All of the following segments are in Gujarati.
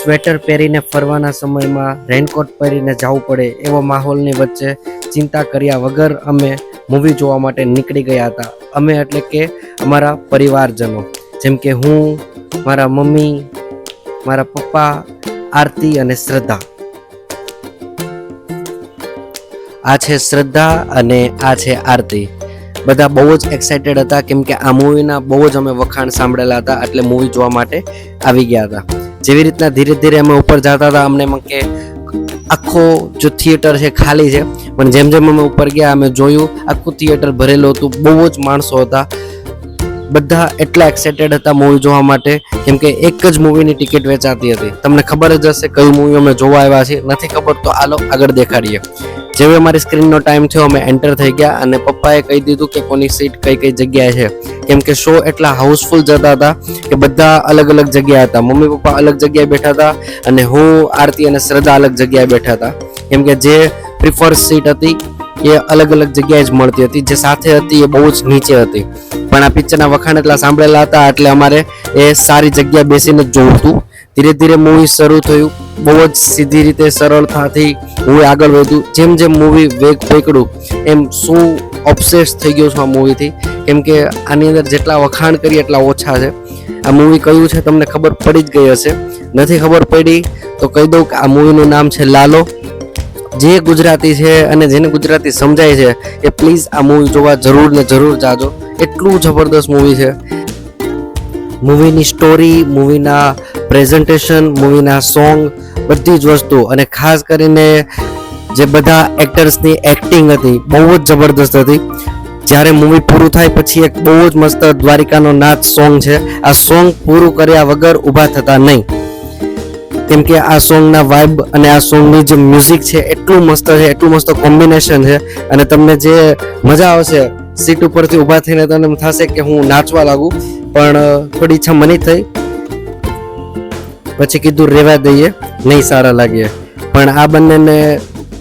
સ્વેટર પહેરીને ફરવાના સમયમાં રેનકોટ પહેરીને જવું પડે એવા માહોલની વચ્ચે ચિંતા કર્યા વગર અમે મૂવી જોવા માટે નીકળી ગયા હતા. અમે એટલે કે અમારા પરિવારજનો, જેમ કે હું, મારા મમ્મી, મારા પપ્પા, આરતી અને શ્રદ્ધા. આ છે શ્રદ્ધા અને આ છે આરતી. બધા બહુ જ એક્સાઇટેડ હતા કેમ કે આ મૂવીના બહુ જ અમે વખાણ સાંભળેલા હતા, એટલે મૂવી જોવા માટે આવી ગયા હતા. જેવી રીતના ધીરે ધીરે અમે ઉપર જતા હતા, અમને એમ કે આખો જો થિયેટર છે ખાલી છે, પણ જેમ જેમ અમે ઉપર ગયા અમે જોયું આખું થિયેટર ભરેલું હતું. બહુ જ માણસો હતા, બધા એટલા એક્સાઇટેડ હતા મૂવી જોવા માટે કેમ કે એક જ મૂવીની ટિકિટ વેચાતી હતી. તમને ખબર જ હશે કયું મૂવી અમે જોવા આવ્યા છીએ. નથી ખબર તો આલો આગળ દેખાડીએ. જેવી અમારી સ્ક્રીનનો ટાઈમ થયો અમે એન્ટર થઈ ગયા અને પપ્પાએ કહી દીધું કે કોની સીટ કઈ કઈ જગ્યાએ છે, કેમ કે શો એટલા હાઉસફુલ જતા હતા કે બધા અલગ અલગ જગ્યાએ હતા. મમ્મી પપ્પા અલગ જગ્યાએ બેઠા હતા અને હું, આરતી અને શ્રદ્ધા અલગ જગ્યાએ બેઠા હતા, કેમ કે જે પ્રિફર સીટ હતી એ અલગ અલગ જગ્યાએ જ મળતી હતી. જે સાથે હતી એ બહુ જ નીચે હતી, પણ આ પિક્ચરના વખાણ એટલા સાંભળેલા હતા એટલે અમારે એ સારી જગ્યાએ બેસીને જ જોવું હતું. ધીરે ધીરે મૂવી શરૂ થયું, બહુ જ સીધી રીતે સરળતાથી મૂવી આગળ વધ્યું. જેમ જેમ મૂવી વેગ પકડ્યું એમ શું ઓબ્સેસ થઈ ગયો છું આ મૂવીથી, કેમ કે આની અંદર જેટલા વખાણ કરીએ એટલા ઓછા છે. આ મૂવી કયું છે તમને ખબર પડી જ ગઈ હશે. નથી ખબર પડી તો કહી દઉં કે આ મૂવીનું નામ છે લાલો. જે ગુજરાતી છે અને જેને ગુજરાતી સમજાય છે એ પ્લીઝ આ મૂવી જોવા જરૂર ને જરૂર જાજો. એટલું જબરદસ્ત મૂવી છે. મૂવીની સ્ટોરી, મૂવીના પ્રેઝન્ટેશન, મૂવીના સોંગ, બધી જ વસ્તુ અને ખાસ કરીને જે બધા એક્ટર્સની એક્ટિંગ હતી બહુ જ જબરદસ્ત હતી. જ્યારે મૂવી પૂરું થાય પછી એક બહુ જ મસ્ત દ્વારિકાનો નાચ સોંગ છે. આ સોંગ પૂરું કર્યા વગર ઊભા થતા નહીં, કેમ કે આ સોંગના વાઇબ અને આ સોંગની જે મ્યુઝિક છે એટલું મસ્ત છે, એટલું મસ્ત કોમ્બિનેશન છે અને તમને જે મજા આવશે સીટ ઉપરથી ઊભા થઈને તમને એમ થશે કે હું નાચવા લાગુ, પણ થોડી ઈચ્છા મની થઈ, પછી કીધું રેવા દઈએ, નહીં સારા લાગીએ. પણ આ બંનેને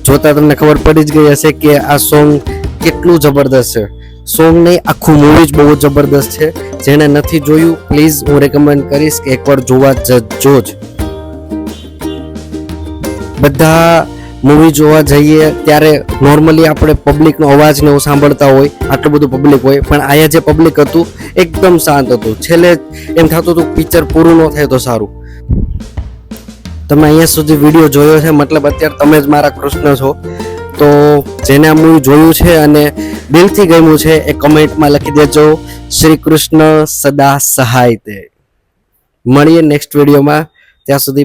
જોતા તમને ખબર પડી જ ગઈ હશે કે આ સોંગ કેટલું જબરદસ્ત છે. સોંગ નહીં, આખું મૂવી જ બહુ જબરદસ્ત છે. જેણે નથી જોયું પ્લીઝ હું રેકમેન્ડ કરીશ કે એકવાર જોવા જજો જ. બધા મૂવી જોવા જઈએ ત્યારે નોર્મલી આપણે પબ્લિકનો અવાજ ને એવું સાંભળતા હોય, આટલું બધું પબ્લિક હોય, પણ અહીંયા જે પબ્લિક હતું એકદમ શાંત હતું. છેલ્લે એમ થતું હતું પિક્ચર પૂરું ન થાય તો સારું. તમે અહીંયા સુધી વિડીયો જોયો છે મતલબ અત્યારે તમે જ મારા કૃષ્ણ છો. તો જેને આ મૂવી જોયું છે અને દિલથી ગમ્યું છે એ કમેન્ટમાં લખી દેજો. શ્રી કૃષ્ણ સદા સહાય તે. મળીએ નેક્સ્ટ વિડીયોમાં. ત્યાં સુધી